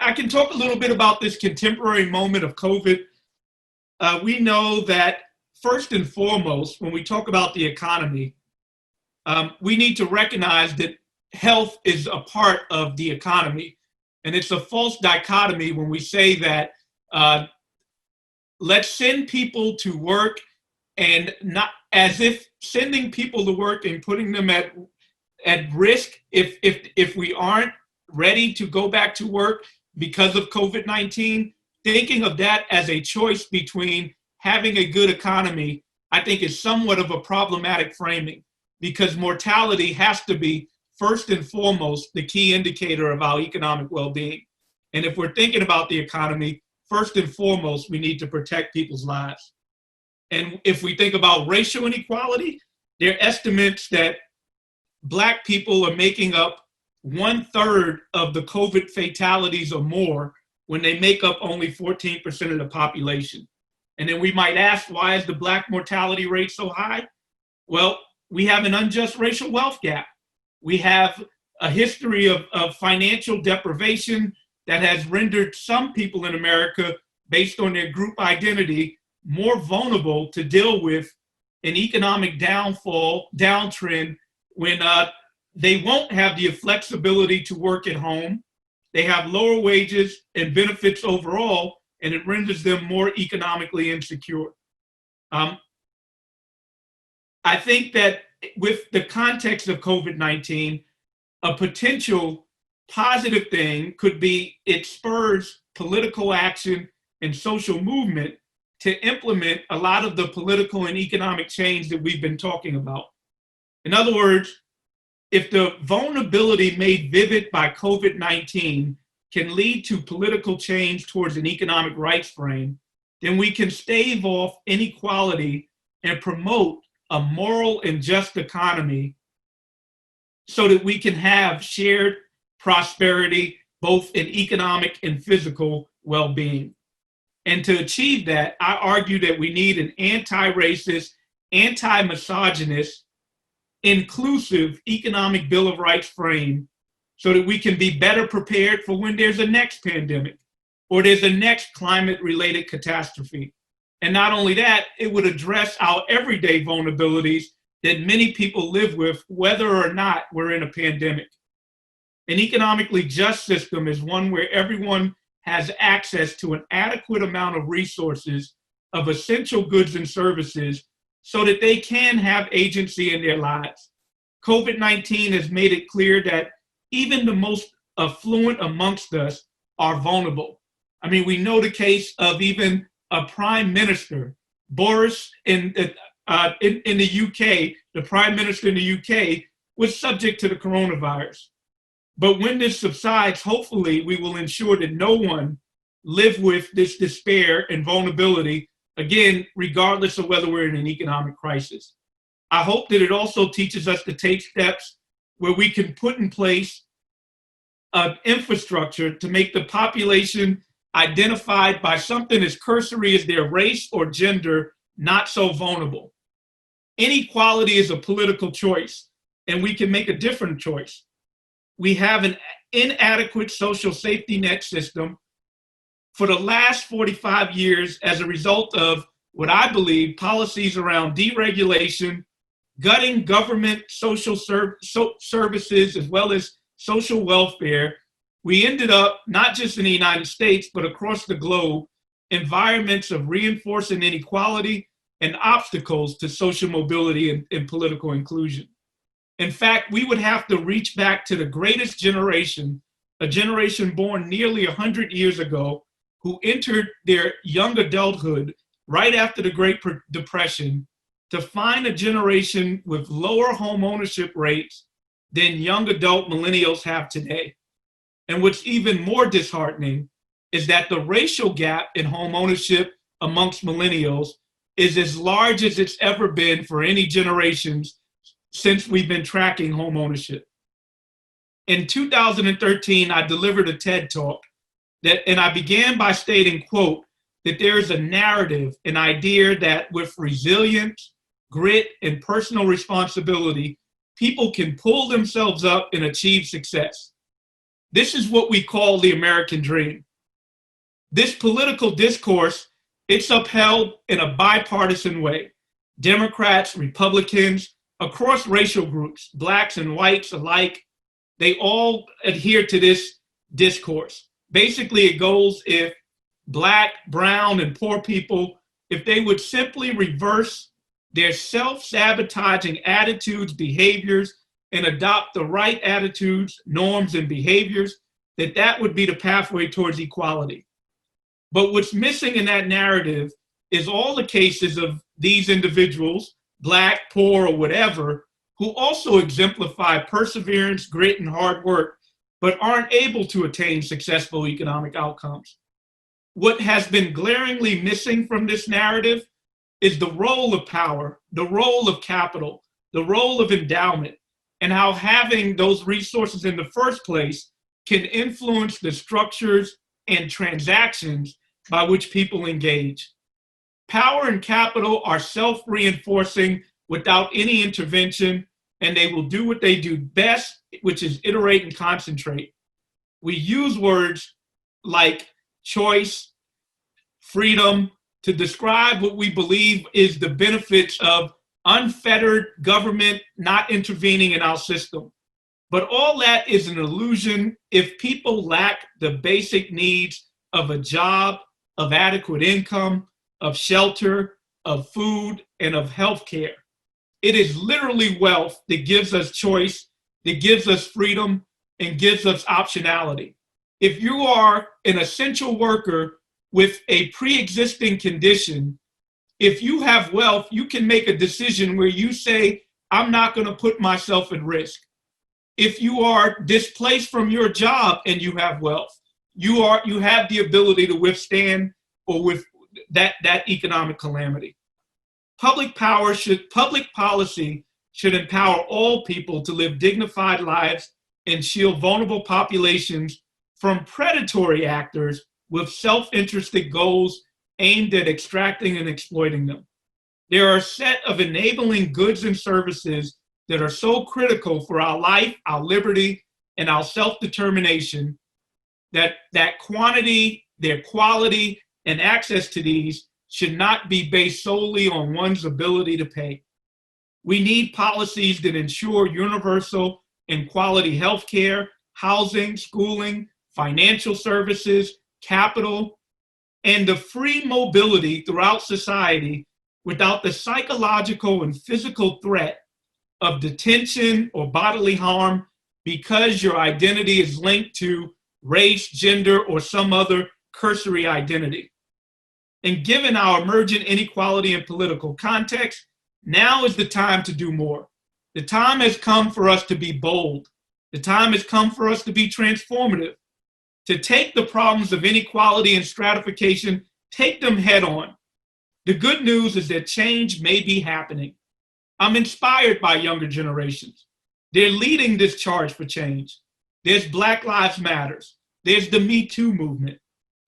I can talk a little bit about this contemporary moment of COVID. We know that first and foremost, when we talk about the economy, we need to recognize that health is a part of the economy. And it's a false dichotomy when we say that let's send people to work, and not as if sending people to work and putting them at risk if we aren't ready to go back to work because of COVID-19. Thinking of that as a choice between having a good economy, I think is somewhat of a problematic framing, because mortality has to be first and foremost the key indicator of our economic well-being. And if we're thinking about the economy, first and foremost, we need to protect people's lives. And if we think about racial inequality, there are estimates that Black people are making up 1/3 of the COVID fatalities or more, when they make up only 14% of the population. And then we might ask, why is the Black mortality rate so high? Well, we have an unjust racial wealth gap. We have a history of financial deprivation that has rendered some people in America, based on their group identity, more vulnerable to deal with an economic downtrend when they won't have the flexibility to work at home. They have lower wages and benefits overall, and it renders them more economically insecure. I think that with the context of COVID-19, a potential positive thing could be it spurs political action and social movement to implement a lot of the political and economic change that we've been talking about. In other words, if the vulnerability made vivid by COVID-19 can lead to political change towards an economic rights frame, then we can stave off inequality and promote a moral and just economy so that we can have shared prosperity, both in economic and physical well-being. And to achieve that, I argue that we need an anti-racist, anti-misogynist, inclusive economic Bill of Rights frame so that we can be better prepared for when there's a next pandemic or there's a next climate-related catastrophe. And not only that, it would address our everyday vulnerabilities that many people live with, whether or not we're in a pandemic. An economically just system is one where everyone has access to an adequate amount of resources of essential goods and services so that they can have agency in their lives. COVID-19 has made it clear that even the most affluent amongst us are vulnerable. I mean, we know the case of even a prime minister, Boris in the UK, the prime minister in the UK was subject to the coronavirus. But when this subsides, hopefully we will ensure that no one live with this despair and vulnerability, again, regardless of whether we're in an economic crisis. I hope that it also teaches us to take steps where we can put in place an infrastructure to make the population identified by something as cursory as their race or gender not so vulnerable. Inequality is a political choice, and we can make a different choice. We have an inadequate social safety net system for the last 45 years as a result of what I believe policies around deregulation, gutting government social services, as well as social welfare. We ended up, not just in the United States, but across the globe, environments of reinforcing inequality and obstacles to social mobility and political inclusion. In fact, we would have to reach back to the greatest generation, a generation born nearly 100 years ago, who entered their young adulthood right after the Great Depression, to find a generation with lower home ownership rates than young adult millennials have today. And what's even more disheartening is that the racial gap in home ownership amongst millennials is as large as it's ever been for any generations since we've been tracking home ownership. In 2013, I delivered a TED Talk and I began by stating, quote, that there is a narrative, an idea that with resilience, grit, and personal responsibility, people can pull themselves up and achieve success. This is what we call the American dream. This political discourse, it's upheld in a bipartisan way. Democrats, Republicans, across racial groups, blacks and whites alike, they all adhere to this discourse. Basically, it goes if black, brown, and poor people, if they would simply reverse their self-sabotaging attitudes, behaviors, and adopt the right attitudes, norms, and behaviors, that would be the pathway towards equality. But what's missing in that narrative is all the cases of these individuals, black, poor, or whatever, who also exemplify perseverance, grit, and hard work, but aren't able to attain successful economic outcomes. What has been glaringly missing from this narrative is the role of power, the role of capital, the role of endowment, and how having those resources in the first place can influence the structures and transactions by which people engage. Power and capital are self-reinforcing without any intervention, and they will do what they do best, which is iterate and concentrate. We use words like choice, freedom, to describe what we believe is the benefits of unfettered government not intervening in our system. But all that is an illusion if people lack the basic needs of a job, of adequate income, of shelter, of food, and of healthcare. It is literally wealth that gives us choice, that gives us freedom, and gives us optionality. If you are an essential worker with a pre-existing condition, if you have wealth, you can make a decision where you say, I'm not going to put myself at risk. If you are displaced from your job and you have wealth, you have the ability to withstand or with that economic calamity. Public policy should empower all people to live dignified lives and shield vulnerable populations from predatory actors with self-interested goals aimed at extracting and exploiting them. There are a set of enabling goods and services that are so critical for our life, our liberty, and our self-determination that quantity, their quality, and access to these should not be based solely on one's ability to pay. We need policies that ensure universal and quality healthcare, housing, schooling, financial services, capital, and the free mobility throughout society without the psychological and physical threat of detention or bodily harm because your identity is linked to race, gender, or some other cursory identity. And given our emergent inequality in political context, now is the time to do more. The time has come for us to be bold. The time has come for us to be transformative, to take the problems of inequality and stratification, take them head on. The good news is that change may be happening. I'm inspired by younger generations. They're leading this charge for change. There's Black Lives Matters. There's the Me Too movement.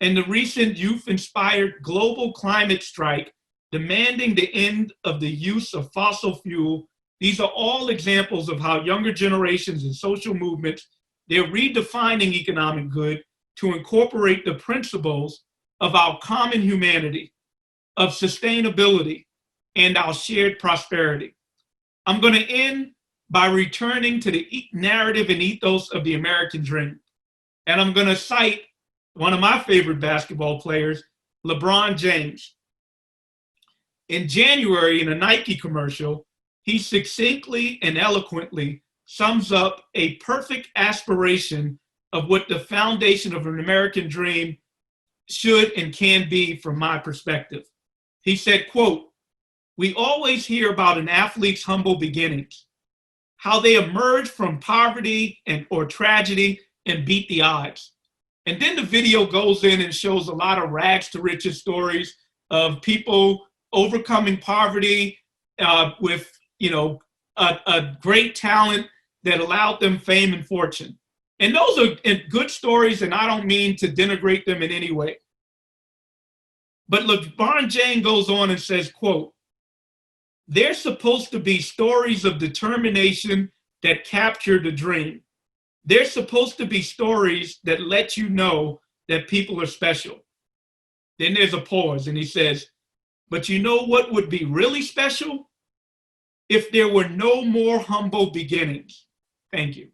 And the recent youth-inspired global climate strike demanding the end of the use of fossil fuel. These are all examples of how younger generations and social movements, they're redefining economic good to incorporate the principles of our common humanity, of sustainability, and our shared prosperity. I'm going to end by returning to the narrative and ethos of the American dream. And I'm going to cite one of my favorite basketball players, LeBron James. In January, in a Nike commercial, he succinctly and eloquently sums up a perfect aspiration of what the foundation of an American dream should and can be from my perspective. He said, quote, "We always hear about an athlete's humble beginnings, how they emerge from poverty or tragedy and beat the odds." And then the video goes in and shows a lot of rags to riches stories of people overcoming poverty with, a great talent that allowed them fame and fortune. And those are good stories, and I don't mean to denigrate them in any way. But LeBron James goes on and says, quote, "They're supposed to be stories of determination that capture the dream. There's supposed to be stories that let you know that people are special. Then there's a pause, and he says, but you know what would be really special? If there were no more humble beginnings. Thank you.